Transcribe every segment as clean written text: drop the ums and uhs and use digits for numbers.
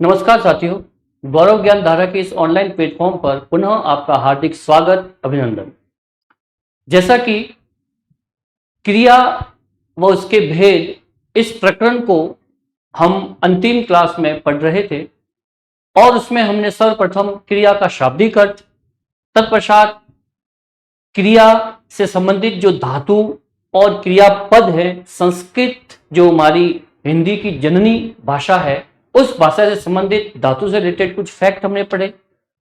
नमस्कार साथियों, गौरव ज्ञान धारा के इस ऑनलाइन प्लेटफॉर्म पर पुनः आपका हार्दिक स्वागत, अभिनंदन। जैसा कि क्रिया व उसके भेद इस प्रकरण को हम अंतिम क्लास में पढ़ रहे थे और उसमें हमने सर्वप्रथम क्रिया का शाब्दिक अर्थ, तत्पश्चात क्रिया से संबंधित जो धातु और क्रियापद है, संस्कृत जो हमारी हिंदी की जननी भाषा है, उस भाषा से संबंधित धातु से रिलेटेड कुछ फैक्ट हमने पढ़े।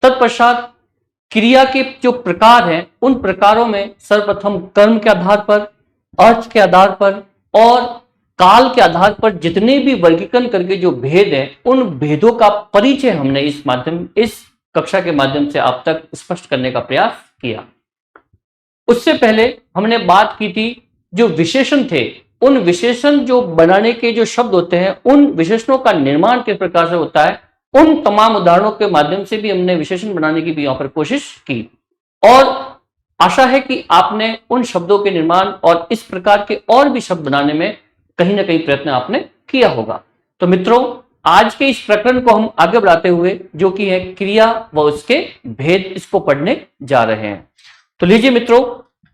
तत्पश्चात क्रिया के जो प्रकार हैं, उन प्रकारों में सर्वप्रथम कर्म के आधार पर, अर्थ के आधार पर और काल के आधार पर जितने भी वर्गीकरण करके जो भेद हैं, उन भेदों का परिचय हमने इस कक्षा के माध्यम से आप तक स्पष्ट करने का प्रयास किया। उससे पहले हमने बात की थी जो विशेषण थे, उन विशेषण जो बनाने के जो शब्द होते हैं, उन विशेषणों का निर्माण किस प्रकार से होता है, उन तमाम उदाहरणों के माध्यम से भी हमने विशेषण बनाने की भी यहां पर कोशिश की और आशा है कि आपने उन शब्दों के निर्माण और इस प्रकार के और भी शब्द बनाने में कहीं ना कहीं प्रयत्न आपने किया होगा। तो मित्रों, आज के इस प्रकरण को हम आगे बढ़ाते हुए जो कि है क्रिया व उसके भेद, इसको पढ़ने जा रहे हैं। तो लीजिए मित्रों,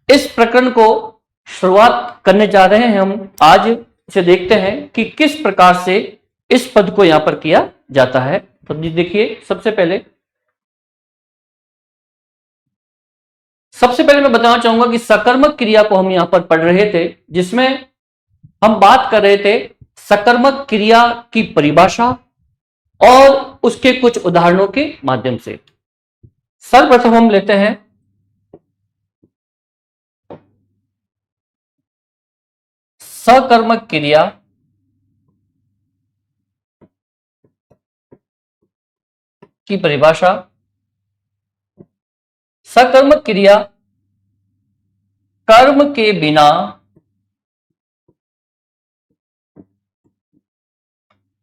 इस प्रकरण को शुरुआत करने जा रहे हैं हम। आज इसे देखते हैं कि किस प्रकार से इस पद को यहां पर किया जाता है। तो देखिए, सबसे पहले मैं बताना चाहूंगा कि सकर्मक क्रिया को हम यहां पर पढ़ रहे थे, जिसमें हम बात कर रहे थे सकर्मक क्रिया की परिभाषा और उसके कुछ उदाहरणों के माध्यम से। सर्वप्रथम हम लेते हैं सकर्मक क्रिया की परिभाषा। सकर्मक क्रिया कर्म के बिना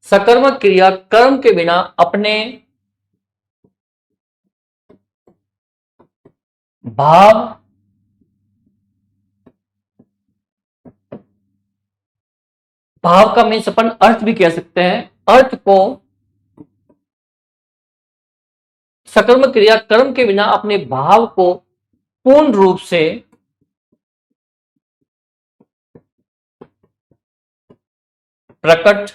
सकर्मक क्रिया कर्म के बिना अपने भाव का मीन्स अपन अर्थ भी कह सकते हैं, अर्थ को सकर्मक क्रिया कर्म के बिना अपने भाव को पूर्ण रूप से प्रकट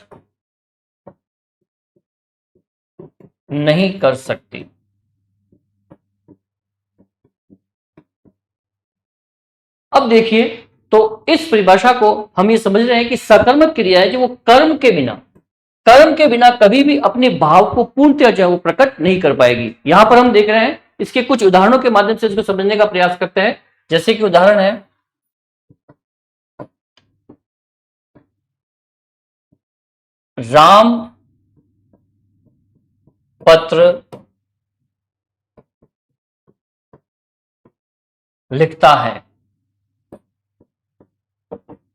नहीं कर सकती। अब देखिए, तो इस परिभाषा को हम ये समझ रहे हैं कि सकर्मक क्रिया है जो वो कर्म के बिना कभी भी अपने भाव को पूर्णतः जो है वो प्रकट नहीं कर पाएगी। यहां पर हम देख रहे हैं, इसके कुछ उदाहरणों के माध्यम से इसको समझने का प्रयास करते हैं। जैसे कि उदाहरण है, राम पत्र लिखता है,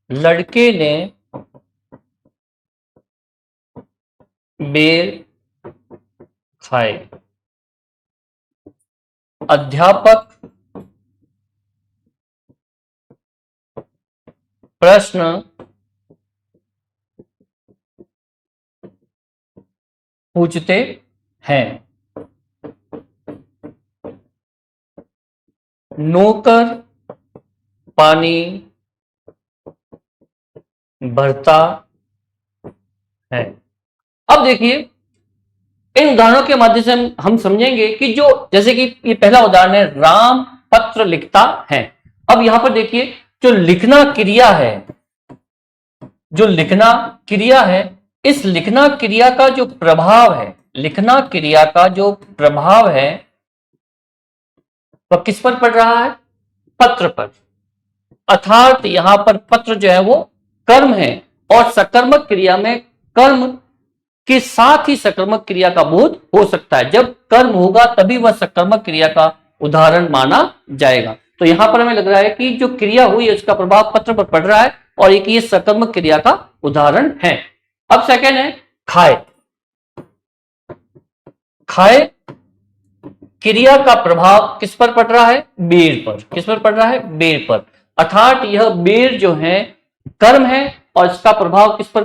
लड़के ने बेर खाए, अध्यापक प्रश्न पूछते हैं, नौकर पानी भरता है। अब देखिए, इन उदाहरणों के माध्यम से हम समझेंगे कि जो, जैसे कि ये पहला उदाहरण है, राम पत्र लिखता है। अब यहां पर देखिए, जो लिखना क्रिया है, इस लिखना क्रिया का जो प्रभाव है, लिखना क्रिया का जो प्रभाव है वह किस पर पड़ रहा है? पत्र पर। अर्थात यहां पर पत्र जो है वो कर्म है और सकर्मक क्रिया में कर्म के साथ ही सकर्मक क्रिया का बोध हो सकता है। जब कर्म होगा तभी वह सकर्मक क्रिया का उदाहरण माना जाएगा। तो यहां पर हमें लग रहा है कि जो क्रिया हुई है उसका प्रभाव पत्र पर पड़ रहा है और एक ये सकर्मक क्रिया का उदाहरण है। अब सेकंड है खाए। खाए क्रिया का प्रभाव किस पर पड़ रहा है? बेर पर। किस पर पड़ रहा है? बेर पर। अर्थात यह बेर जो है कर्म है और इसका प्रभाव किस पर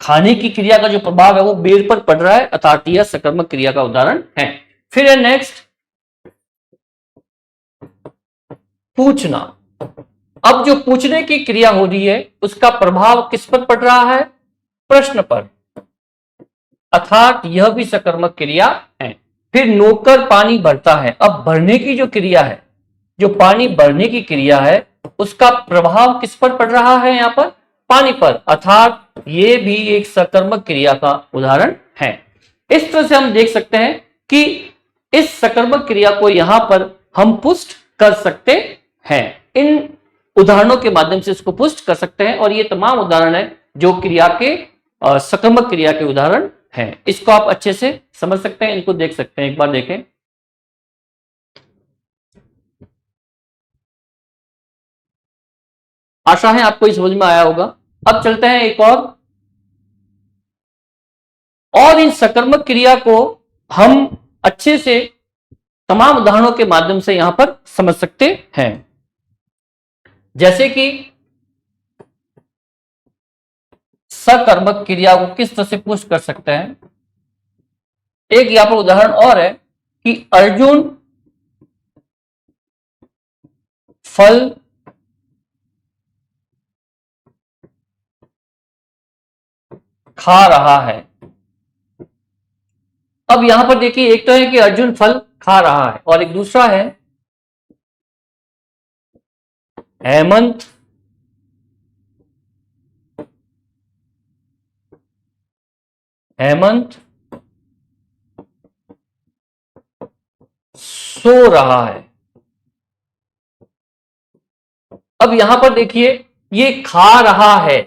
खाने की क्रिया का जो प्रभाव है वो बेर पर पड़ रहा है, अर्थात यह सकर्मक क्रिया का उदाहरण है। फिर है नेक्स्ट पूछना। अब जो पूछने की क्रिया हो रही है उसका प्रभाव किस पर पड़ रहा है? प्रश्न पर, अर्थात यह भी सकर्मक क्रिया है। फिर नोकर पानी भरता है। अब भरने की जो क्रिया है, जो पानी भरने की क्रिया है, उसका प्रभाव किस पर पड़ रहा है? यहां पर पानी पर, अर्थात ये भी एक सकर्मक क्रिया का उदाहरण है। इस तरह से हम देख सकते हैं कि इस सकर्मक क्रिया को यहां पर हम पुष्ट कर सकते हैं। इन उदाहरणों के माध्यम से इसको पुष्ट कर सकते हैं और ये तमाम उदाहरण है जो क्रिया के सकर्मक क्रिया के उदाहरण हैं। इसको आप अच्छे से समझ सकते हैं, इनको देख सकते हैं। एक बार देखें, आशा है आपको इस समझ में आया होगा। अब चलते हैं एक और इन सकर्मक क्रिया को हम अच्छे से तमाम उदाहरणों के माध्यम से यहां पर समझ सकते हैं। जैसे कि सकर्मक क्रिया को किस तरह से पुष्ट कर सकते हैं। एक यहां पर उदाहरण और है कि अर्जुन फल खा रहा है। अब यहां पर देखिए, एक तो है कि अर्जुन फल खा रहा है और एक दूसरा है हेमंत सो रहा है। अब यहां पर देखिए, ये खा रहा है,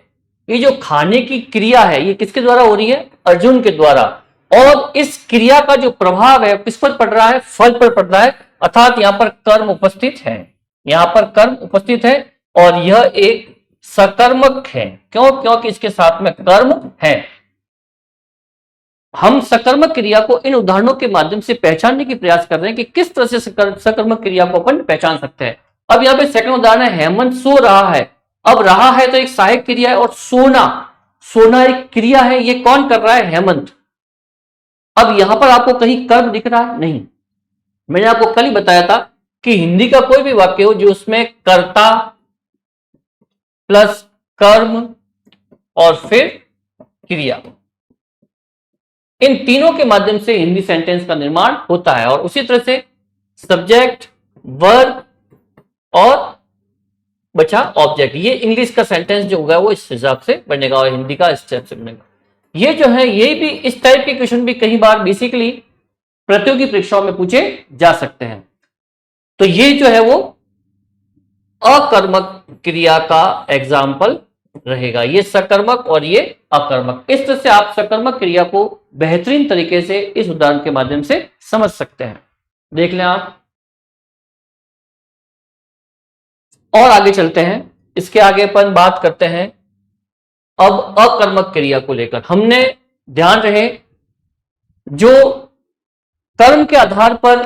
ये जो खाने की क्रिया है ये किसके द्वारा हो रही है? अर्जुन के द्वारा। और इस क्रिया का जो प्रभाव है किस पर पड़ रहा है? फल पर पड़ रहा है, अर्थात यहां पर कर्म उपस्थित है। यहां पर कर्म उपस्थित है और यह एक सकर्मक है। क्यों? क्योंकि इसके साथ में कर्म है। हम सकर्मक क्रिया को इन उदाहरणों के माध्यम से पहचानने की प्रयास कर रहे हैं कि किस तरह से सकर्मक क्रिया को अपन पहचान सकते हैं। अब यहां पे सेकंड उदाहरण है हेमंत सो रहा है। अब रहा है तो एक सहायक क्रिया है और सोना, सोना एक क्रिया है। ये कौन कर रहा है? हेमंत। अब यहां पर आपको कहीं कर्म दिख रहा है? नहीं। मैंने आपको कल ही बताया था कि हिंदी का कोई भी वाक्य हो जो उसमें कर्ता प्लस कर्म और फिर क्रिया, इन तीनों के माध्यम से हिंदी सेंटेंस का निर्माण होता है। और उसी तरह से सब्जेक्ट, वर्ब और बचा ऑब्जेक्ट, ये इंग्लिश का सेंटेंस जो होगा वो इस हिसाब से बनेगा और हिंदी का इस टाइप से बनेगा। ये जो है, ये भी इस टाइप के क्वेश्चन भी कई बार बेसिकली प्रतियोगी परीक्षाओं में पूछे जा सकते हैं। तो ये जो है वो अकर्मक क्रिया का एग्जाम्पल रहेगा। ये सकर्मक और ये अकर्मक। इस तरह से आप सकर्मक क्रिया को बेहतरीन तरीके से इस उदाहरण के माध्यम से समझ सकते हैं। देख लें आप। और आगे चलते हैं, इसके आगे अपन बात करते हैं अब अकर्मक क्रिया को लेकर। हमने ध्यान रहे जो कर्म के आधार पर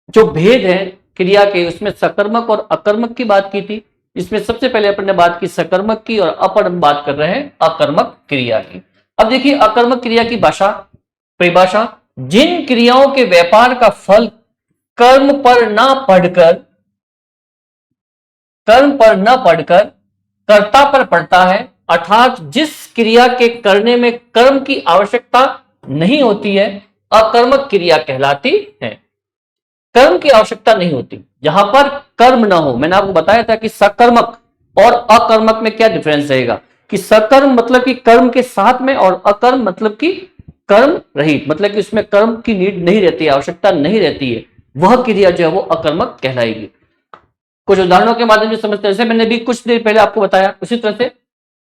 जो भेद है क्रिया के, उसमें सकर्मक और अकर्मक की बात की थी। इसमें सबसे पहले अपन ने बात की सकर्मक की और अब अपन बात कर रहे हैं अकर्मक क्रिया की। अब देखिए अकर्मक क्रिया की परिभाषा, जिन क्रियाओं के व्यापार का फल कर्म पर न पढ़कर कर्ता पर पड़ता है, अर्थात जिस क्रिया के करने में कर्म की आवश्यकता नहीं होती है, अकर्मक क्रिया कहलाती है। कर्म की आवश्यकता नहीं होती, जहां पर कर्म ना हो। मैंने आपको बताया था कि सकर्मक और अकर्मक में क्या डिफरेंस रहेगा, कि सकर्म मतलब कि कर्म के साथ में, और अकर्म मतलब कि कर्म रहित, मतलब कि उसमें कर्म की नीड नहीं रहती है, आवश्यकता नहीं रहती है, वह क्रिया जो है वो अकर्मक कहलाएगी। कुछ उदाहरणों के माध्यम से समझते हैं, जैसे मैंने भी कुछ देर पहले आपको बताया। उसी तरह से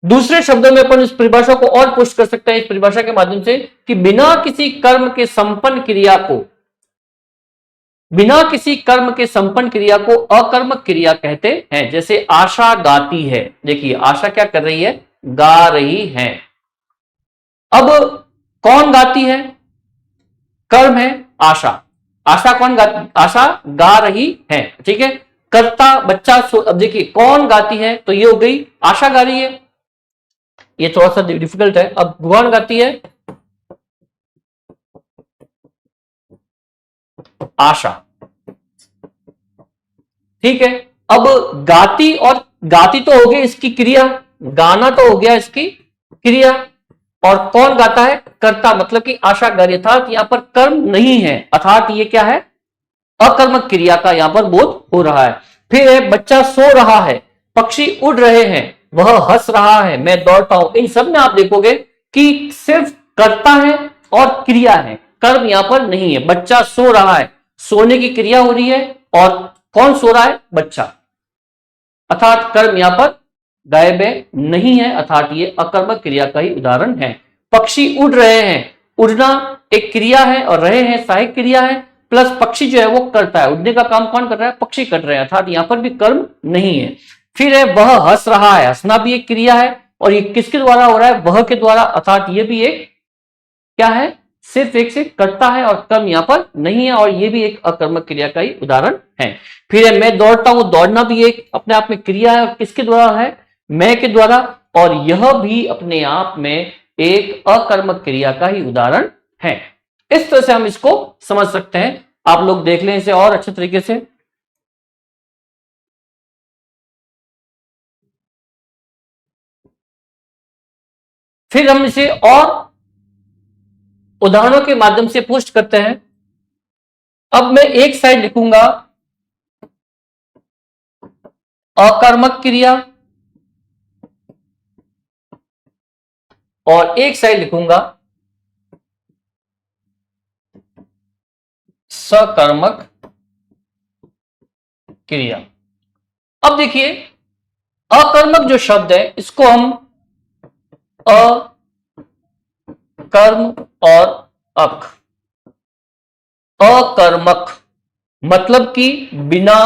दूसरे शब्दों में अपन इस परिभाषा को और पुष्ट कर सकते हैं इस परिभाषा के माध्यम से कि बिना किसी कर्म के संपन्न क्रिया को अकर्मक क्रिया कहते हैं। जैसे आशा गाती है, देखिए आशा क्या कर रही है? गा रही है। अब कौन गाती है? कर्म है आशा। आशा गा रही है, ठीक है। कर्ता बच्चा अब देखिए कौन गाती है, तो ये हो गई आशा गा रही है। ये थोड़ा सा डिफिकल्ट है। अब गुहान गाती है आशा, ठीक है। अब गाती, और गाती तो हो गई इसकी क्रिया, गाना तो हो गया इसकी क्रिया, और कौन गाता है? कर्ता, मतलब कि आशा गा रही है। अर्थात यहां पर कर्म नहीं है, अर्थात ये क्या है? अकर्मक क्रिया का यहां पर बोध हो रहा है। फिर है बच्चा सो रहा है, पक्षी उड़ रहे हैं, वह हंस रहा है, मैं दौड़ता हूं। इन सब में आप देखोगे कि सिर्फ कर्ता है और क्रिया है, कर्म यहां पर नहीं है। बच्चा सो रहा है, सोने की क्रिया हो रही है, और कौन सो रहा है? बच्चा, अर्थात कर्म यहां पर गायब है, नहीं है, अर्थात ये अकर्मक क्रिया का ही उदाहरण है। पक्षी उड़ रहे हैं, उड़ना एक क्रिया है और रहे हैं सहायक क्रिया है, प्लस पक्षी जो है वो करता है, उड़ने का काम कौन कर रहा है? पक्षी कर रहे हैं, अर्थात यहां पर भी कर्म नहीं है। फिर है वह हंस रहा है, हंसना भी एक क्रिया है, और ये किसके द्वारा हो रहा है? वह के द्वारा, अर्थात ये भी एक क्या है? सिर्फ एक से करता है, और कर्म यहां पर नहीं है, और ये भी एक अकर्मक क्रिया का ही उदाहरण है। फिर है मैं दौड़ता हूं, दौड़ना भी एक अपने आप में क्रिया है, और किसके द्वारा है? मैं के द्वारा, और यह भी अपने आप में एक अकर्मक क्रिया का ही उदाहरण है। इस तरह से हम इसको समझ सकते हैं। आप लोग देख लें इसे और अच्छे तरीके से। फिर हम इसे और उदाहरणों के माध्यम से पुष्ट करते हैं। अब मैं एक साइड लिखूंगा अकर्मक क्रिया, और एक साइड लिखूंगा सकर्मक क्रिया। अब देखिए, अकर्मक जो शब्द है इसको हम अकर्म और अक, अकर्मक मतलब कि बिना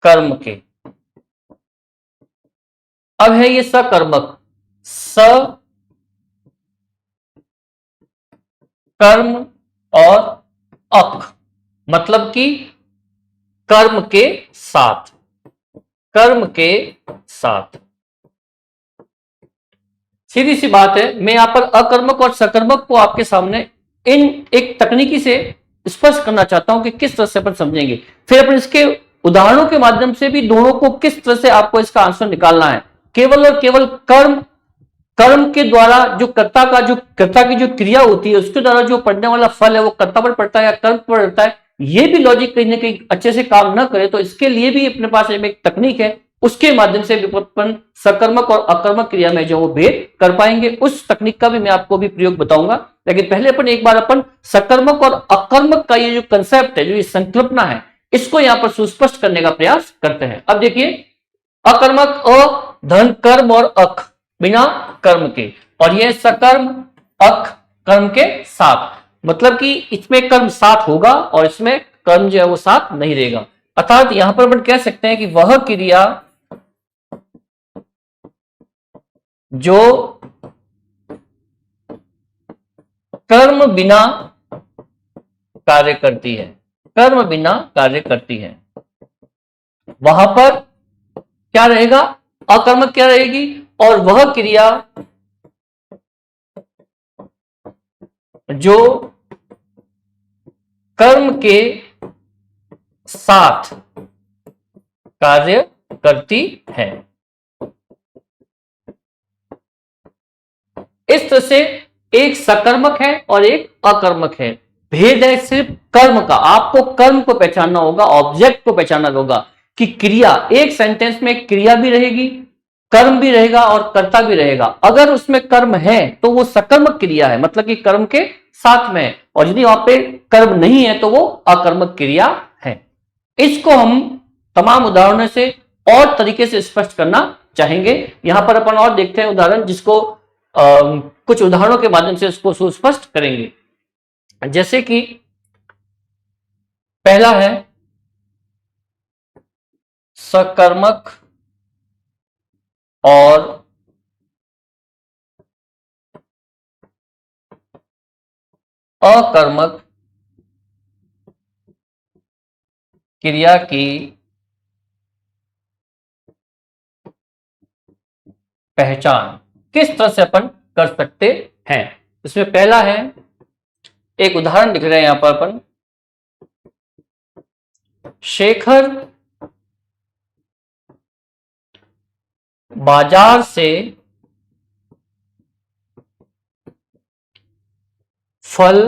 कर्म के। अब है ये सकर्मक, सकर्म और अक मतलब कि कर्म के साथ, कर्म के साथ। सीधी सी बात है, मैं यहां पर अकर्मक और सकर्मक को आपके सामने इन एक तकनीकी से स्पष्ट करना चाहता हूं कि किस तरह से अपन समझेंगे। फिर अपन इसके उदाहरणों के माध्यम से भी दोनों को किस तरह से आपको इसका आंसर निकालना है। केवल और केवल कर्म, कर्म के द्वारा जो कर्ता का, जो कर्ता की जो क्रिया होती है उसके द्वारा जो पड़ने वाला फल है वो कर्ता पर पड़ता है या कर्म पर पड़ता है, ये भी लॉजिक कहीं ना कहीं अच्छे से काम ना करे, तो इसके लिए भी अपने पास एक तकनीक है, उसके माध्यम से विपत्पन सकर्मक और अकर्मक क्रिया में जो वो भेद कर पाएंगे। उस तकनीक का भी मैं आपको भी प्रयोग बताऊंगा। लेकिन पहले अपन एक बार अपन सकर्मक और अकर्मक का ये जो कंसेप्ट है, जो ये संकल्पना है, इसको यहां पर सुस्पष्ट करने का प्रयास करते हैं। अब देखिए, अकर्मक अ धन कर्म और अक बिना कर्म के, और यह सकर्म अक कर्म के साथ, मतलब कि इसमें कर्म साथ होगा और इसमें कर्म जो है वो साथ नहीं रहेगा। अर्थात यहां पर अपन कह सकते हैं कि वह क्रिया जो कर्म बिना कार्य करती है, कर्म बिना कार्य करती है, वहां पर क्या रहेगा? अकर्मक क्या रहेगी? और वह क्रिया जो कर्म के साथ कार्य करती है। इस तरह से एक सकर्मक है और एक अकर्मक है। भेद है सिर्फ कर्म का। आपको कर्म को पहचानना होगा, ऑब्जेक्ट को पहचानना होगा कि क्रिया, एक सेंटेंस में क्रिया भी रहेगी, कर्म भी रहेगा और कर्ता भी रहेगा। अगर उसमें कर्म है तो वो सकर्मक क्रिया है, मतलब कि कर्म के साथ में है, और यदि वहां पे कर्म नहीं है तो वो अकर्मक क्रिया है। इसको हम तमाम उदाहरणों से और तरीके से स्पष्ट करना चाहेंगे। यहां पर अपन और देखते हैं उदाहरण, जिसको कुछ उदाहरणों के माध्यम से इसको सुस्पष्ट करेंगे। जैसे कि पहला है सकर्मक और अकर्मक क्रिया की पहचान किस तरह से अपन कर सकते हैं। इसमें पहला है, एक उदाहरण लिख रहे हैं यहां पर अपन, शेखर बाजार से फल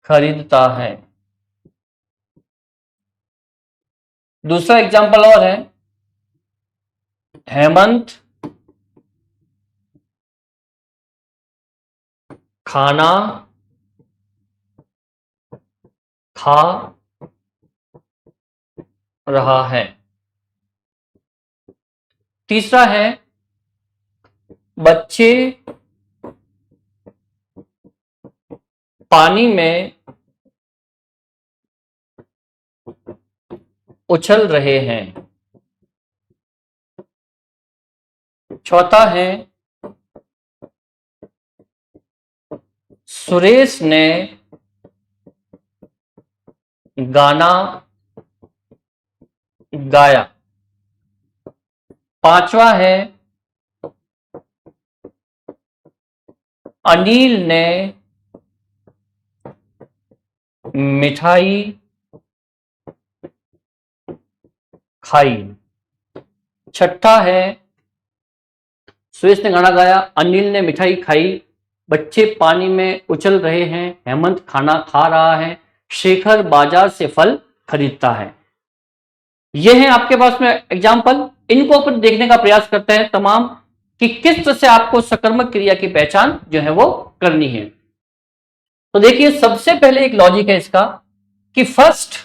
खरीदता है। दूसरा एग्जाम्पल और है, हेमंत खाना खा रहा है। तीसरा है, बच्चे पानी में उछल रहे हैं। चौथा है, सुरेश ने गाना गाया। पांचवा है, अनिल ने मिठाई खाई। छठा है, सुरेश ने गाना गाया, अनिल ने मिठाई खाई, बच्चे पानी में उछल रहे हैं, हेमंत खाना खा रहा है, शेखर बाजार से फल खरीदता है। ये है आपके पास में एग्जाम्पल। इनको अपन देखने का प्रयास करते हैं तमाम, कि किस तरह से आपको सकर्मक क्रिया की पहचान जो है वो करनी है। तो देखिए, सबसे पहले एक लॉजिक है इसका, कि फर्स्ट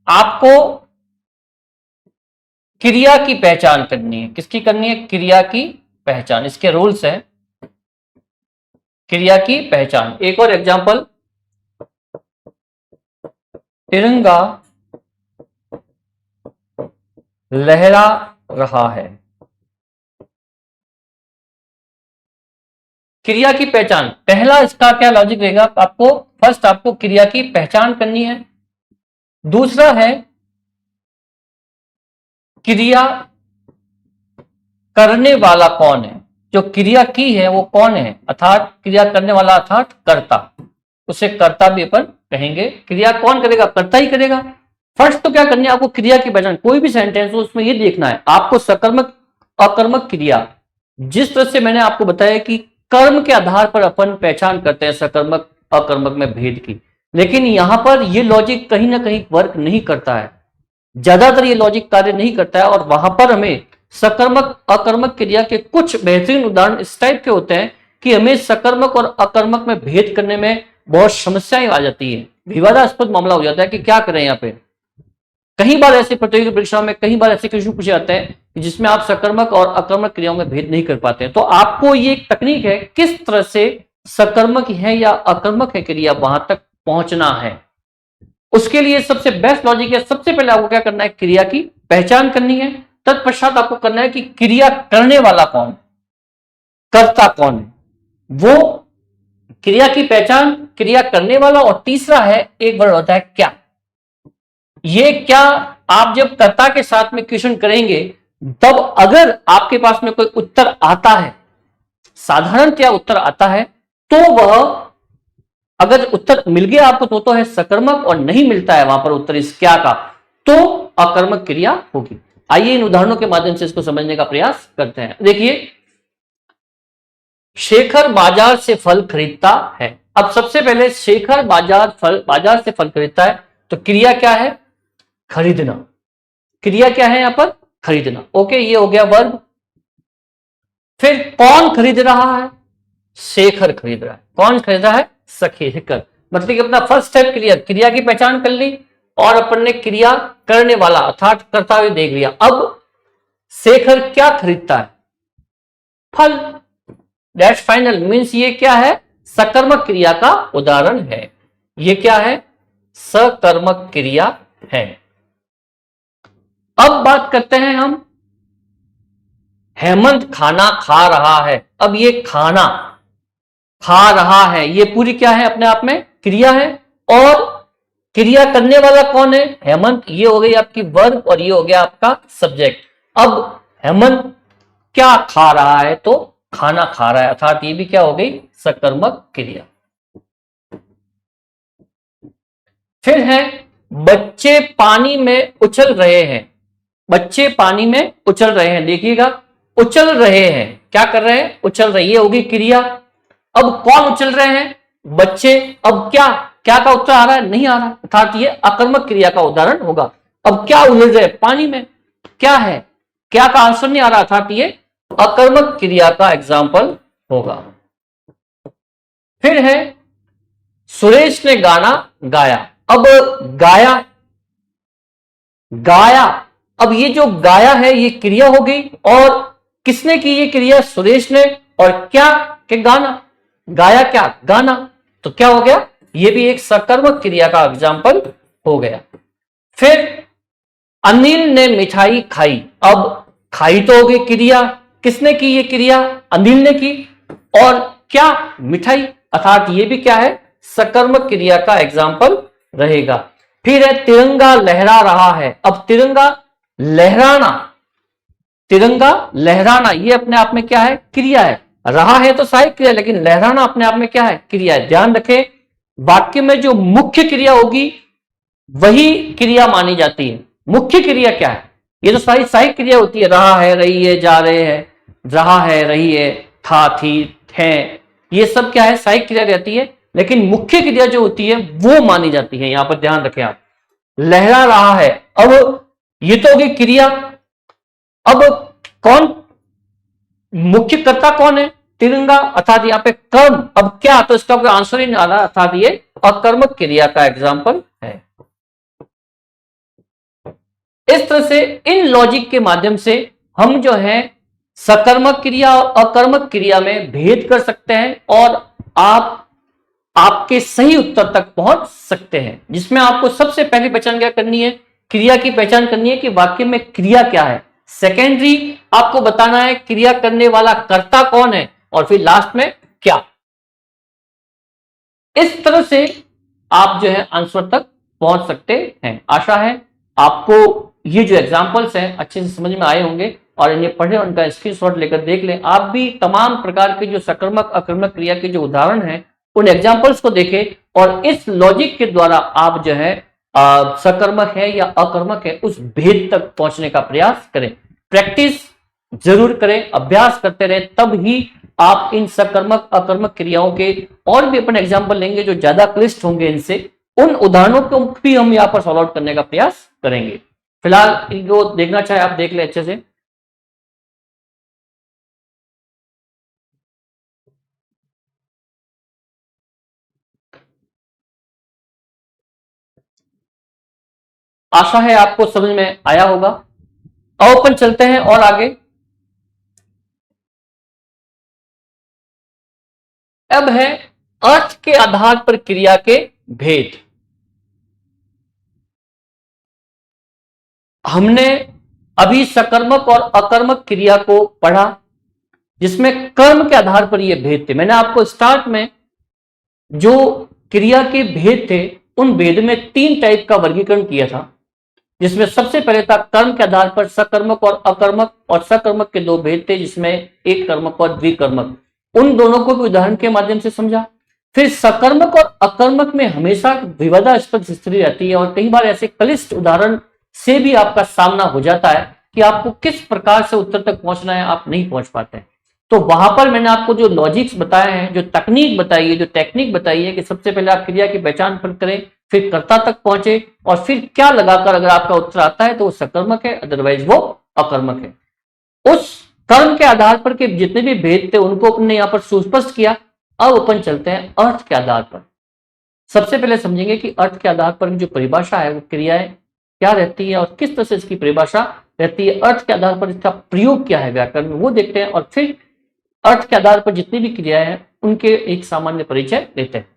आपको क्रिया की पहचान करनी है। किसकी करनी है? क्रिया की पहचान। इसके रूल्स है, क्रिया की पहचान। एक और एग्जाम्पल, तिरंगा लहरा रहा है। क्रिया की पहचान, पहला इसका क्या लॉजिक रहेगा, आपको फर्स्ट आपको क्रिया की पहचान करनी है। दूसरा है, क्रिया करने वाला कौन है, जो क्रिया की है वो कौन है, अर्थात क्रिया करने वाला अर्थात कर्ता, उसे कर्ता भी अपन कहेंगे। क्रिया कौन करेगा? कर्ता ही करेगा। फर्स्ट तो क्या करनी है आपको, क्रिया की पहचान। कोई भी सेंटेंस हो उसमें ये देखना है आपको, सकर्मक अकर्मक क्रिया, जिस तरह से मैंने आपको बताया कि कर्म के आधार पर अपन पहचान करते हैं सकर्मक अकर्मक में भेद की, लेकिन यहां पर ये लॉजिक कहीं ना कहीं वर्क नहीं करता है, ज्यादातर ये लॉजिक कार्य नहीं करता है। और वहां पर हमें सकर्मक अकर्मक क्रिया के कुछ बेहतरीन उदाहरण इस टाइप के होते हैं कि हमें सकर्मक और अकर्मक में भेद करने में बहुत समस्याएं आ जाती है, विवादास्पद मामला हो जाता है कि क्या करें यहाँ पे। कई बार ऐसे प्रतियोगी परीक्षाओं में कई बार ऐसे क्वेश्चन पूछे जाते हैं जिसमें आप सकर्मक और अकर्मक क्रियाओं में भेद नहीं कर पाते हैं। तो आपको ये एक तकनीक है किस तरह से सकर्मक है या अकर्मक है क्रिया वहां तक पहुंचना है। उसके लिए सबसे बेस्ट लॉजिक है, सबसे पहले आपको क्या करना है, क्रिया की पहचान करनी है। तत्पश्चात आपको करना है कि क्रिया करने वाला कौन, कर्ता कौन है, वो क्रिया की पहचान, क्रिया करने वाला, और तीसरा है एक वर्ड होता है क्या। ये क्या आप जब कर्ता के साथ में क्वेश्चन करेंगे तब अगर आपके पास में कोई उत्तर आता है, साधारण क्या उत्तर आता है, तो वह अगर उत्तर मिल गया आपको तो है सकर्मक, और नहीं मिलता है वहां पर उत्तर इस क्या का, तो अकर्मक क्रिया होगी। आइए इन उदाहरणों के माध्यम से इसको समझने का प्रयास करते हैं। देखिए, शेखर बाजार से फल खरीदता है। अब सबसे पहले शेखर बाजार से फल खरीदता है, तो क्रिया क्या है? खरीदना। क्रिया क्या है यहां पर? खरीदना। ओके, ये हो गया वर्ब। फिर कौन खरीद रहा है? शेखर खरीद रहा है। कौन खरीद रहा है? शेखर। मतलब कि अपना फर्स्ट स्टेप क्लियर, क्रिया की पहचान कर ली और अपन ने क्रिया करने वाला अर्थात करता हुए देख लिया। अब शेखर क्या खरीदता है? फल। दैट्स फाइनल, मीन्स ये क्या है? सकर्मक क्रिया का उदाहरण है। ये क्या है? सकर्मक क्रिया है। अब बात करते हैं हम, हेमंत खाना खा रहा है। अब ये खाना खा रहा है, ये पूरी क्या है? अपने आप में क्रिया है। और क्रिया करने वाला कौन है? हेमंत। ये हो गई आपकी वर्ब और ये हो गया आपका सब्जेक्ट। अब हेमंत क्या खा रहा है? तो खाना खा रहा है, अर्थात ये भी क्या हो गई? सकर्मक क्रिया। फिर है बच्चे पानी में उछल रहे हैं। बच्चे पानी में उछल रहे हैं, देखिएगा उछल रहे हैं, क्या कर रहे हैं? उछल रहे, ये होगी क्रिया। अब कौन उछल रहे हैं? बच्चे। अब क्या क्या का उत्तर आ रहा है? नहीं आ रहा, अर्थात ये अकर्मक क्रिया का उदाहरण होगा। अब क्या उलझ रहे? पानी में। क्या है? क्या का आंसर नहीं आ रहा, अर्थात ये अकर्मक क्रिया का एग्जाम्पल होगा। फिर है सुरेश ने गाना गाया। अब गाया, गाया, अब ये जो गाया है ये क्रिया हो गई, और किसने की ये क्रिया? सुरेश ने। और क्या? के गाना। गाया क्या? गाना। तो क्या हो गया? ये भी एक सकर्मक क्रिया का एग्जाम्पल हो गया। फिर अनिल ने मिठाई खाई। अब खाई तो हो गई क्रिया, किसने की ये क्रिया? अनिल ने की। और क्या? मिठाई, अर्थात ये भी क्या है? सकर्मक क्रिया का एग्जाम्पल रहेगा। फिर है तिरंगा लहरा रहा है। अब तिरंगा लहराना, तिरंगा लहराना ये अपने आप में क्या है? क्रिया है। रहा है तो सहायक क्रिया, लेकिन लहराना अपने आप में क्या है? क्रिया है। ध्यान रखें, वाक्य में जो मुख्य क्रिया होगी वही क्रिया मानी जाती है। मुख्य क्रिया क्या है? ये तो सारी सहायक क्रिया होती है, रहा है, रही है, जा रहे हैं, रहा है, रही है, था, थी, है, ये सब क्या है? सहायक क्रिया रहती है। लेकिन मुख्य क्रिया जो होती है वो मानी जाती है। यहां पर ध्यान रखें आप, लहरा रहा है, अब ये तो होगी क्रिया। अब कौन मुख्य कर्ता कौन है? तिरंगा, अर्थात यहाँ पे कर्म। अब क्या? तो इसका कोई आंसर ही नहीं आ रहा, अर्थात ये अकर्मक क्रिया का एग्जाम्पल है। इस तरह से इन लॉजिक के माध्यम से हम जो है सकर्मक क्रिया और अकर्मक क्रिया में भेद कर सकते हैं, और आप आपके सही उत्तर तक पहुंच सकते हैं, जिसमें आपको सबसे पहली पहचान क्या करनी है? क्रिया की पहचान करनी है कि वाक्य में क्रिया क्या है। सेकेंडरी आपको बताना है क्रिया करने वाला कर्ता कौन है, और फिर लास्ट में क्या। इस तरह से आप जो है आंसर तक पहुंच सकते हैं। आशा है आपको ये जो एग्जाम्पल्स हैं अच्छे से समझ में आए होंगे, और इन्हें पढ़ें, उनका स्क्रीनशॉट लेकर देख लें। आप भी तमाम प्रकार के जो सकर्मक अकर्मक क्रिया के जो उदाहरण हैं उन एग्जाम्पल्स को देखें, और इस लॉजिक के द्वारा आप जो है सकर्मक है या अकर्मक है उस भेद तक पहुंचने का प्रयास करें। प्रैक्टिस जरूर करें, अभ्यास करते रहें, तब ही आप इन सकर्मक अकर्मक क्रियाओं के और भी अपन एग्जाम्पल लेंगे जो ज्यादा क्लिष्ट होंगे। इनसे उन उदाहरणों को भी हम यहाँ पर सॉल्व आउट करने का प्रयास करेंगे। फिलहाल इनको देखना चाहे आप देख ले अच्छे से। आशा है आपको समझ में आया होगा। अब अपन चलते हैं और आगे। अब है अर्थ के आधार पर क्रिया के भेद। हमने अभी सकर्मक और अकर्मक क्रिया को पढ़ा, जिसमें कर्म के आधार पर यह भेद थे। मैंने आपको स्टार्ट में जो क्रिया के भेद थे उन भेद में 3 टाइप का वर्गीकरण किया था, जिसमें सबसे पहले था कर्म के आधार पर सकर्मक और अकर्मक, और सकर्मक के 2 भेद थे जिसमें एक कर्मक और द्विकर्मक। उन दोनों को भी उदाहरण के माध्यम से समझा। फिर सकर्मक और अकर्मक में हमेशा विवादास्पद स्थिति रहती है, और कई बार ऐसे क्लिष्ट उदाहरण से भी आपका सामना हो जाता है कि आपको किस प्रकार से उत्तर तक पहुंचना है, आप नहीं पहुंच पाते हैं। तो वहां पर मैंने आपको जो लॉजिक्स बताए हैं, जो तकनीक बताई है, जो टेक्निक बताई है कि सबसे पहले आप क्रिया की पहचान करें, फिर कर्ता तक पहुंचे, और फिर क्या लगाकर अगर आपका उत्तर आता है तो वो सकर्मक है, अदरवाइज वो अकर्मक है। उस कर्म के आधार पर के जितने भी भेद थे उनको अपने यहां पर सुस्पष्ट किया। अब अपन चलते हैं अर्थ के आधार पर। सबसे पहले समझेंगे कि अर्थ के आधार पर जो परिभाषा है वो क्रियाएं क्या रहती है और किस तरह से इसकी परिभाषा रहती है। अर्थ के आधार पर इसका प्रयोग क्या है व्याकरण में, वो देखते हैं, और फिर अर्थ के आधार पर जितनी भी क्रियाएं हैं उनके एक सामान्य परिचय देते हैं।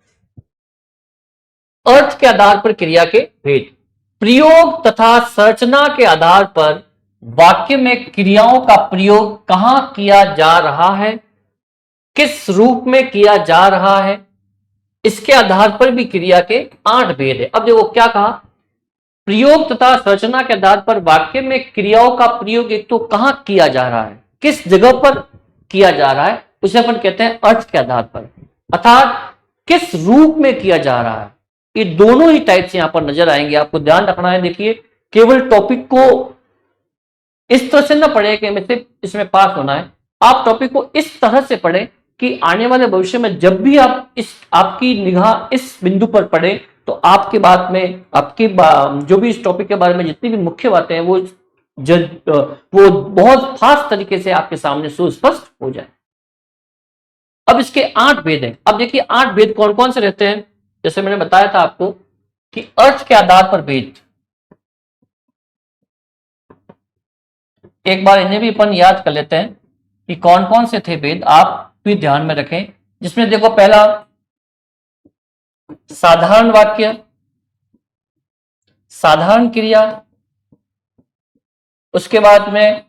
अर्थ के आधार पर क्रिया के भेद। प्रयोग तथा संरचना के आधार पर वाक्य में क्रियाओं का प्रयोग कहां किया जा रहा है, किस रूप में किया जा रहा है, इसके आधार पर भी क्रिया के 8 भेद है। अब देखो क्या कहा, प्रयोग तथा संरचना के आधार पर वाक्य में क्रियाओं का प्रयोग एक तो कहां किया जा रहा है, किस जगह पर किया जा रहा है, उसे अपन कहते हैं अर्थ के आधार पर, अर्थात किस रूप में किया जा रहा है। ये दोनों ही टाइप्स यहां पर नजर आएंगे, आपको ध्यान रखना है। देखिए केवल टॉपिक को इस तरह से ना पढ़े कि हमें सिर्फ इसमें पास होना है, आप टॉपिक को इस तरह से पढ़े कि आने वाले भविष्य में जब भी आप आपकी निगाह इस बिंदु पर पड़े तो आपके बात में जो भी इस टॉपिक के बारे में जितनी भी मुख्य बातें हैं वो बहुत खास तरीके से आपके सामने सुस्पष्ट हो जाए। अब इसके 8 भेद हैं। अब देखिए 8 भेद कौन कौन से रहते हैं, जैसे मैंने बताया था आपको कि अर्थ के आधार पर भेद, एक बार इन्हें भी अपन याद कर लेते हैं कि कौन कौन से थे भेद, आप भी ध्यान में रखें। जिसमें देखो पहला साधारण वाक्य, साधारण क्रिया, उसके बाद में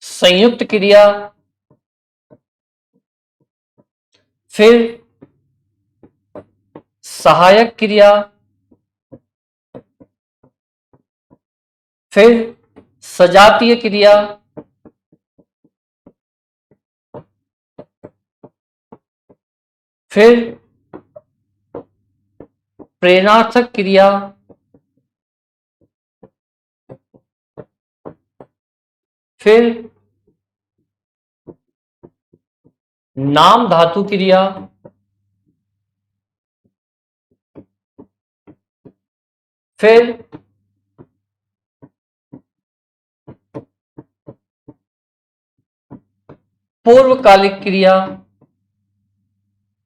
संयुक्त क्रिया, फिर सहायक क्रिया, फिर सजातीय क्रिया, फिर प्रेरणार्थक क्रिया, फिर नाम धातु क्रिया, फिर पूर्वकालिक क्रिया,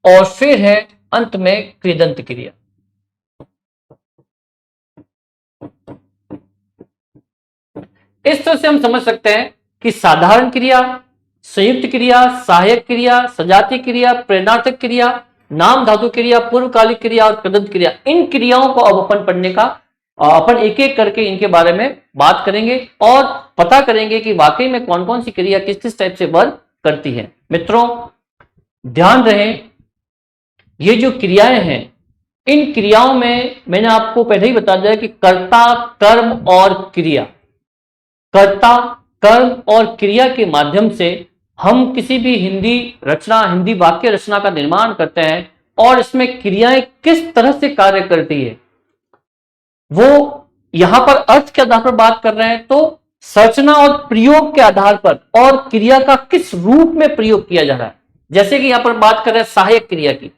और फिर है अंत में कृदंत क्रिया। इस तरह से हम समझ सकते हैं कि साधारण क्रिया, संयुक्त क्रिया, सहायक क्रिया, सजातीय क्रिया, प्रेरणार्थक क्रिया, नाम धातु क्रिया, पूर्वकालिक क्रिया और कृदंत क्रिया, इन क्रियाओं को अब अपन पढ़ने का अपन एक एक करके इनके बारे में बात करेंगे और पता करेंगे कि वाकई में कौन कौन सी क्रिया किस किस टाइप से वर्क करती है। मित्रों ध्यान रहे, ये जो क्रियाएं हैं, इन क्रियाओं में मैंने आपको पहले ही बता दिया कि कर्ता, कर्म और क्रिया, कर्ता, कर्म और क्रिया के माध्यम से हम किसी भी हिंदी रचना, हिंदी वाक्य रचना का निर्माण करते हैं और इसमें क्रियाएं किस तरह से कार्य करती है वो यहां पर अर्थ के आधार पर बात कर रहे हैं, तो संरचना और प्रयोग के आधार पर और क्रिया का किस रूप में प्रयोग किया जा रहा है। जैसे कि यहां पर बात कर रहे हैं सहायक क्रिया की,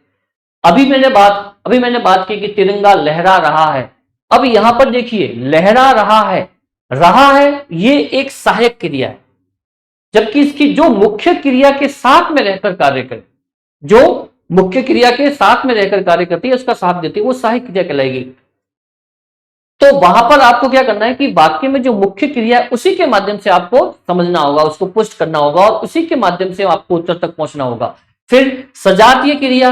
अभी मैंने बात की कि तिरंगा लहरा रहा है। अब यहां पर देखिए लहरा रहा है ये एक सहायक क्रिया है, जबकि इसकी जो मुख्य क्रिया के साथ में रहकर कार्य करे, जो मुख्य क्रिया के साथ में रहकर कार्य करती है, उसका साथ देती है, वो सहायक क्रिया कहलाएगी। तो वहां पर आपको क्या करना है कि वाक्य में जो मुख्य क्रिया है उसी के माध्यम से आपको समझना होगा, उसको पुष्ट करना होगा और उसी के माध्यम से आपको उत्तर तक पहुंचना होगा। फिर सजातीय क्रिया,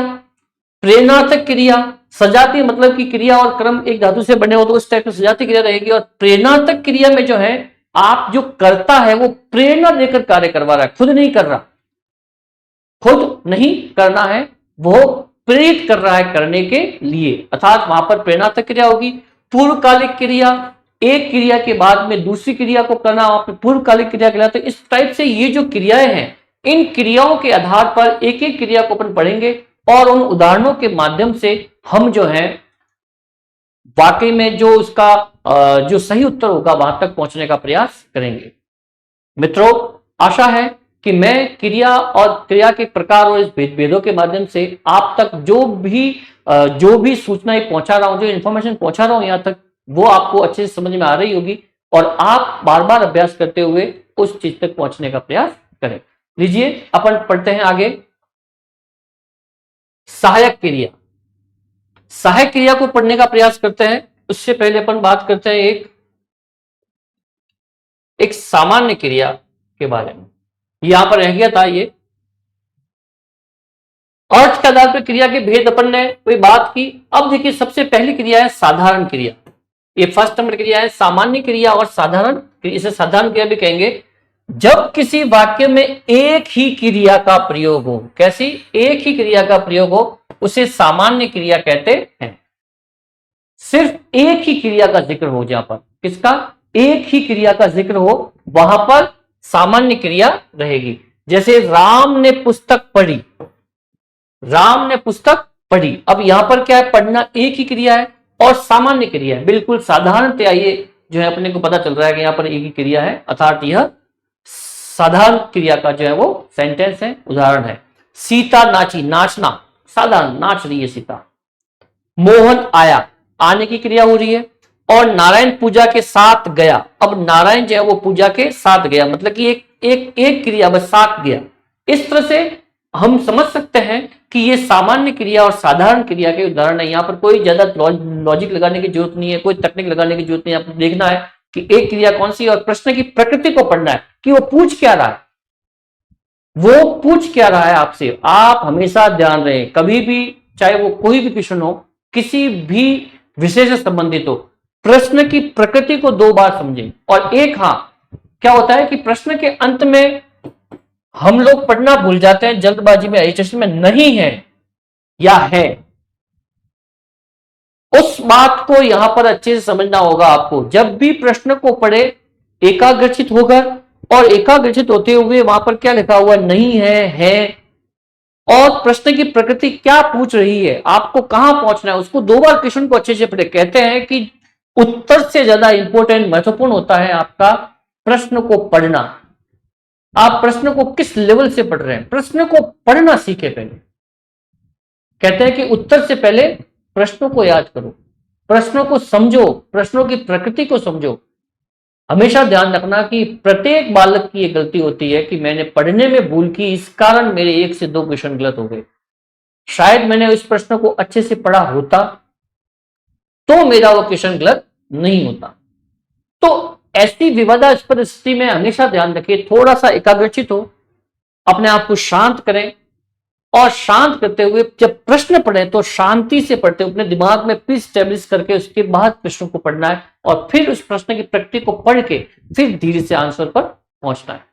प्रेरणार्थक क्रिया, सजातीय मतलब कि क्रिया और क्रम एक धातु से बने हो तो उस टाइप में सजातीय क्रिया रहेगी। और प्रेरणार्थक क्रिया में जो है आप जो करता है वो प्रेरणा देकर कार्य करवा रहा है, खुद नहीं कर रहा, खुद नहीं करना है, वो प्रेरित कर रहा है करने के लिए, अर्थात वहां पर प्रेरणार्थक क्रिया होगी। पूर्वकालिक क्रिया, एक क्रिया के बाद में दूसरी क्रिया को करना पूर्वकालिक क्रिया कहलाता है। इस टाइप से ये जो क्रियाएं हैं, इन क्रियाओं के आधार पर एक एक क्रिया को अपन पढ़ेंगे और उन उदाहरणों के माध्यम से हम जो है वाकई में जो उसका जो सही उत्तर होगा वहां तक पहुंचने का प्रयास करेंगे। मित्रों आशा है कि मैं क्रिया और क्रिया के प्रकार और इस भेदों के माध्यम से आप तक जो भी सूचनाएं पहुंचा रहा हूं, जो इंफॉर्मेशन पहुंचा रहा हूं यहां तक, वो आपको अच्छे से समझ में आ रही होगी और आप बार बार अभ्यास करते हुए उस चीज तक पहुंचने का प्रयास करें। लीजिए अपन पढ़ते हैं आगे। सहायक क्रिया, सहायक क्रिया को पढ़ने का प्रयास करते हैं। उससे पहले अपन बात करते हैं एक सामान्य क्रिया के बारे में। यहां पर रह गया था ये अर्थ के आधार पर क्रिया के भेद अपन ने कोई बात की। अब देखिए सबसे पहली क्रिया है साधारण क्रिया, ये फर्स्ट नंबर क्रिया है। सामान्य क्रिया और साधारण, इसे साधारण क्रिया भी कहेंगे। जब किसी वाक्य में एक ही क्रिया का प्रयोग हो, कैसी एक ही क्रिया का प्रयोग हो, उसे सामान्य क्रिया कहते हैं। सिर्फ एक ही क्रिया का जिक्र हो, जहां पर किसका एक ही क्रिया का जिक्र हो वहां पर सामान्य क्रिया रहेगी। जैसे राम ने पुस्तक पढ़ी, राम ने पुस्तक पढ़ी। अब यहां पर क्या है, पढ़ना एक ही क्रिया है और सामान्य क्रिया है, बिल्कुल साधारणतया ये जो है अपने को पता चल रहा है कि यहां पर एक ही क्रिया है, अर्थात यह साधारण क्रिया का जो है वो सेंटेंस है, उदाहरण है। सीता नाची, नाचना साधारण, नाच रही है सीता। मोहन आया, आने की क्रिया हो रही है। और नारायण पूजा के साथ गया, अब नारायण जो है वो पूजा के साथ गया, मतलब कि एक क्रिया बस साथ गया। इस तरह से हम समझ सकते हैं कि ये सामान्य क्रिया और साधारण क्रिया के उदाहरण है। यहां पर कोई ज्यादा लॉजिक लगाने की जरूरत नहीं है, कोई तकनीक लगाने की जरूरत नहीं है। आपको देखना है कि एक क्रिया कौन सी है और प्रश्न की प्रकृति को पढ़ना है कि वो पूछ क्या रहा है, वो पूछ क्या रहा है आपसे। आप हमेशा ध्यान रहे, कभी भी चाहे वो कोई भी क्वेश्चन हो, किसी भी विषय से संबंधित हो, प्रश्न की प्रकृति को 2 बार समझें। और एक, हाँ, क्या होता है कि प्रश्न के अंत में हम लोग पढ़ना भूल जाते हैं, जल्दबाजी में, एजिटेशन में, नहीं है या है, उस बात को यहां पर अच्छे से समझना होगा आपको। जब भी प्रश्न को पढ़े एकाग्रचित होकर, और एकाग्रचित होते हुए वहां पर क्या लिखा हुआ नहीं है, और प्रश्न की प्रकृति क्या पूछ रही है, आपको कहां पहुंचना है, उसको 2 बार क्वेश्चन को अच्छे से पढ़े। कहते हैं कि उत्तर से ज्यादा इंपॉर्टेंट, महत्वपूर्ण होता है आपका प्रश्न को पढ़ना। आप प्रश्न को किस लेवल से पढ़ रहे हैं, प्रश्न को पढ़ना सीखे पहले। कहते हैं कि उत्तर से पहले प्रश्नों को याद करो, प्रश्नों को समझो, प्रश्नों की प्रकृति को समझो। हमेशा ध्यान रखना कि प्रत्येक बालक की यह गलती होती है कि मैंने पढ़ने में भूल की, इस कारण मेरे 1 से 2 क्वेश्चन गलत हो गए। शायद मैंने उस प्रश्न को अच्छे से पढ़ा होता तो मेरा वो क्वेश्चन गलत नहीं होता। तो ऐसी विवादास्पद स्थिति में हमेशा ध्यान रखिए, थोड़ा सा एकाग्रचित हो, अपने आप को शांत करें, और शांत करते हुए जब प्रश्न पढ़े तो शांति से पढ़ते हुए अपने दिमाग में पीस स्टैब्लिश करके उसके बाद प्रश्न को पढ़ना है, और फिर उस प्रश्न की प्रकृति को पढ़ के फिर धीरे से आंसर पर पहुंचना है।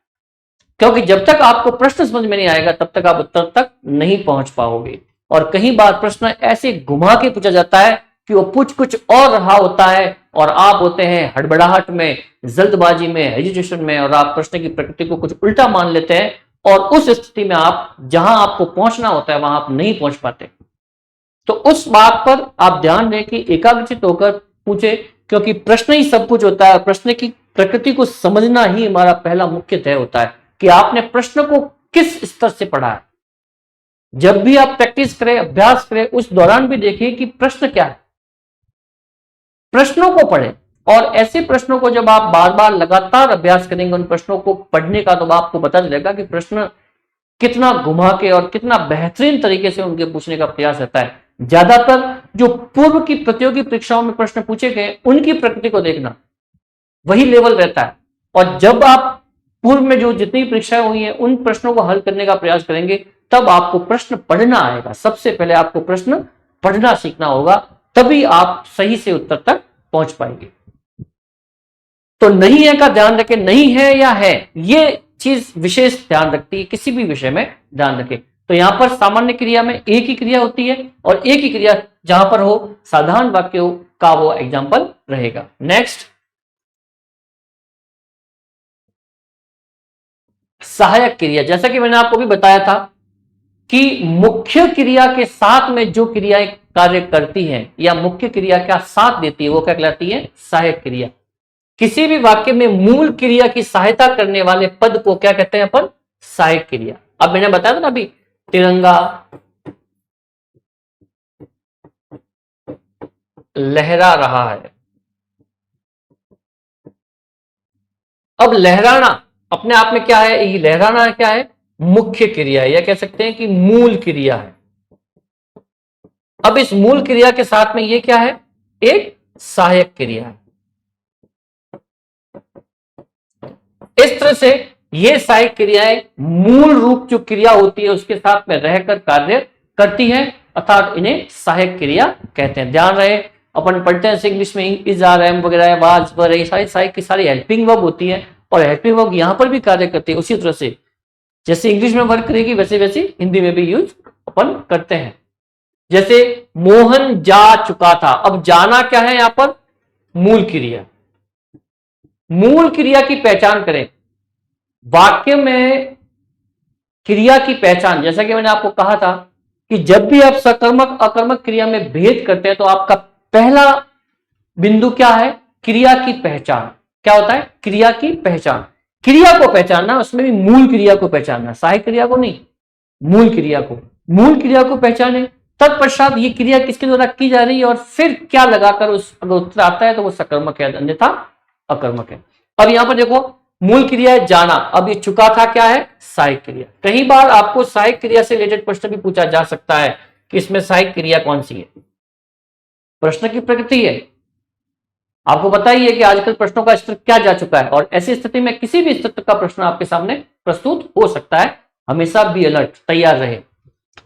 क्योंकि जब तक आपको प्रश्न समझ में नहीं आएगा तब तक आप उत्तर तक नहीं पहुंच पाओगे। और कई बार प्रश्न ऐसे घुमा के पूछा जाता है कि वो पूछ कुछ और रहा होता है, और आप होते हैं हड़बड़ाहट में, जल्दबाजी में, हेजिटेशन में, और आप प्रश्न की प्रकृति को कुछ उल्टा मान लेते हैं, और उस स्थिति में आप जहां आपको पहुंचना होता है वहां आप नहीं पहुंच पाते। तो उस बात पर आप ध्यान दें कि एकाग्रचित होकर पूछे, क्योंकि प्रश्न ही सब कुछ होता है। प्रश्न की प्रकृति को समझना ही हमारा पहला मुख्य तय होता है कि आपने प्रश्न को किस स्तर से पढ़ा है। जब भी आप प्रैक्टिस करें, अभ्यास करें, उस दौरान भी देखिए कि प्रश्न क्या है, प्रश्नों को पढ़ें। और ऐसे प्रश्नों को जब आप बार बार लगातार अभ्यास करेंगे उन प्रश्नों को पढ़ने का, तो आपको पता चलेगा कि प्रश्न कितना घुमा के और कितना बेहतरीन तरीके से उनके पूछने का प्रयास रहता है। ज्यादातर जो पूर्व की प्रतियोगी परीक्षाओं में प्रश्न पूछे गए उनकी प्रकृति को देखना, वही लेवल रहता है। और जब आप पूर्व में जो जितनी परीक्षाएं हुई हैं उन प्रश्नों को हल करने का प्रयास करेंगे तब आपको प्रश्न पढ़ना आएगा। सबसे पहले आपको प्रश्न पढ़ना सीखना होगा, तभी आप सही से उत्तर तक पहुंच पाएंगे। तो नहीं है का ध्यान रखें, नहीं है या है, ये चीज विशेष ध्यान रखती है, किसी भी विषय में ध्यान रखें। तो यहां पर सामान्य क्रिया में एक ही क्रिया होती है, और एक ही क्रिया जहां पर हो साधारण वाक्यों का वो एग्जाम्पल रहेगा। नेक्स्ट, सहायक क्रिया। जैसा कि मैंने आपको भी बताया था कि मुख्य क्रिया के साथ में जो क्रियाएं कार्य करती हैं या मुख्य क्रिया का साथ देती है वो क्या कहलाती है, सहायक क्रिया। किसी भी वाक्य में मूल क्रिया की सहायता करने वाले पद को क्या कहते हैं अपन, सहायक क्रिया। अब मैंने बताया था ना अभी, तिरंगा लहरा रहा है। अब लहराना अपने आप में क्या है, ये लहराना क्या है, मुख्य क्रिया है, या कह सकते हैं कि मूल क्रिया है। अब इस मूल क्रिया के साथ में ये क्या है, एक सहायक क्रिया है। इस तरह से ये सहायक क्रियाएं मूल रूप जो क्रिया होती है उसके साथ में रहकर कार्य करती है, अर्थात इन्हें सहायक क्रिया कहते हैं। ध्यान रहे, अपन पढ़ते हैं इंग्लिश में इज, आर, एम वगैरह, वाज, वर, ये सारी सहायक की सारी हेल्पिंग वर्ब होती है, और हेल्पिंग वर्ब यहां पर भी कार्य करती है उसी तरह से, जैसे इंग्लिश में वर्क करेगी वैसे वैसे हिंदी में भी यूज अपन करते हैं। जैसे मोहन जा चुका था, अब जाना क्या है यहां पर, मूल क्रिया। मूल क्रिया की पहचान करें। वाक्य में क्रिया की पहचान, जैसा कि मैंने आपको कहा था कि जब भी आप सकर्मक अकर्मक क्रिया में भेद करते हैं तो आपका पहला बिंदु क्या है, क्रिया की पहचान। क्या होता है, क्रिया की पहचान। क्रिया को पहचानना, उसमें भी मूल क्रिया को पहचानना, सहायक क्रिया को नहीं, मूल क्रिया को। मूल क्रिया को पहचाने, तत्पश्चात ये क्रिया किसके द्वारा की जा रही है और फिर क्या लगाकर उस अगर उत्तर आता है तो वो सकर्मक है, अन्यथा अकर्मक है। अब यहां पर देखो, मूल क्रिया है जाना, अब ये चुका था क्या है, सहायक क्रिया। कई बार आपको सहायक क्रिया से रिलेटेड प्रश्न भी पूछा जा सकता है कि इसमें सहायक क्रिया कौन सी है। प्रश्न की प्रकृति है, आपको पता ही है कि आजकल प्रश्नों का स्तर क्या जा चुका है, और ऐसी स्थिति में किसी भी स्तर का प्रश्न आपके सामने प्रस्तुत हो सकता है। हमेशा बी अलर्ट, तैयार रहे।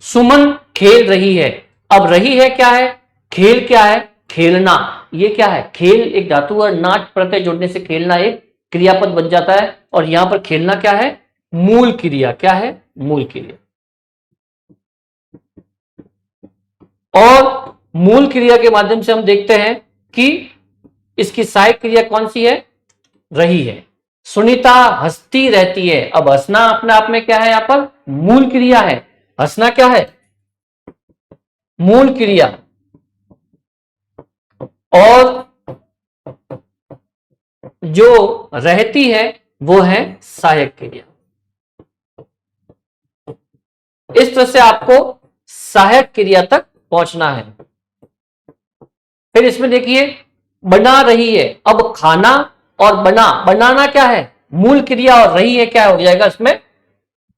सुमन खेल रही है, अब रही है क्या है, खेल क्या है, खेलना। ये क्या है, खेल एक धातु और नाट प्रत्यय जोड़ने से खेलना एक क्रियापद बन जाता है, और यहां पर खेलना क्या है, मूल क्रिया। क्या है, मूल क्रिया। और मूल क्रिया के माध्यम से हम देखते हैं कि इसकी सहायक क्रिया कौन सी है, रही है। सुनीता हंसती रहती है, अब हंसना अपने आप में क्या है, यहां पर मूल क्रिया है। हंसना क्या है, मूल क्रिया। और जो रहती है वो है सहायक क्रिया। इस तरह से आपको सहायक क्रिया तक पहुंचना है। फिर इसमें देखिए, बना रही है, अब खाना और बनाना क्या है, मूल क्रिया, और रही है क्या हो जाएगा, इसमें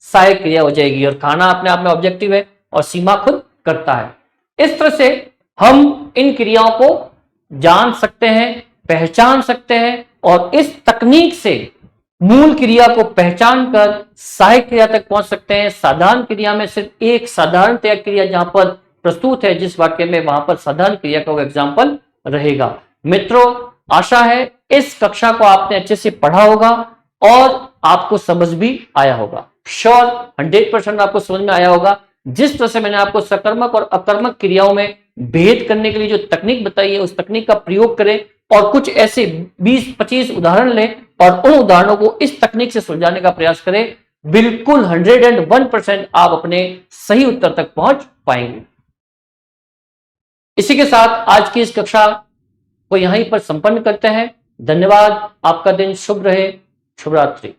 सहायक क्रिया हो जाएगी। और खाना अपने आप में ऑब्जेक्टिव है और सीमा खुद करता है। इस तरह से हम इन क्रियाओं को जान सकते हैं, पहचान सकते हैं, और इस तकनीक से मूल क्रिया को पहचान कर सहायक क्रिया तक पहुंच सकते हैं। साधारण क्रिया में सिर्फ एक साधारणतया क्रिया जहां पर प्रस्तुत है जिस वाक्य में, वहां पर साधारण क्रिया का वो एग्जाम्पल रहेगा। मित्रों, आशा है इस कक्षा को आपने अच्छे से पढ़ा होगा और आपको समझ भी आया होगा। श्योर 100% आपको समझ में आया होगा। जिस तरह से मैंने आपको सकर्मक और अकर्मक क्रियाओं में भेद करने के लिए जो तकनीक बताई है, उस तकनीक का प्रयोग करें और कुछ ऐसे 20-25 उदाहरण लें और उन उदाहरणों को इस तकनीक से सुलझाने का प्रयास करें। बिल्कुल 101% आप अपने सही उत्तर तक पहुंच पाएंगे। इसी के साथ आज की इस कक्षा को यहीं पर संपन्न करते हैं। धन्यवाद। आपका दिन शुभ रहे। शुभ रात्रि।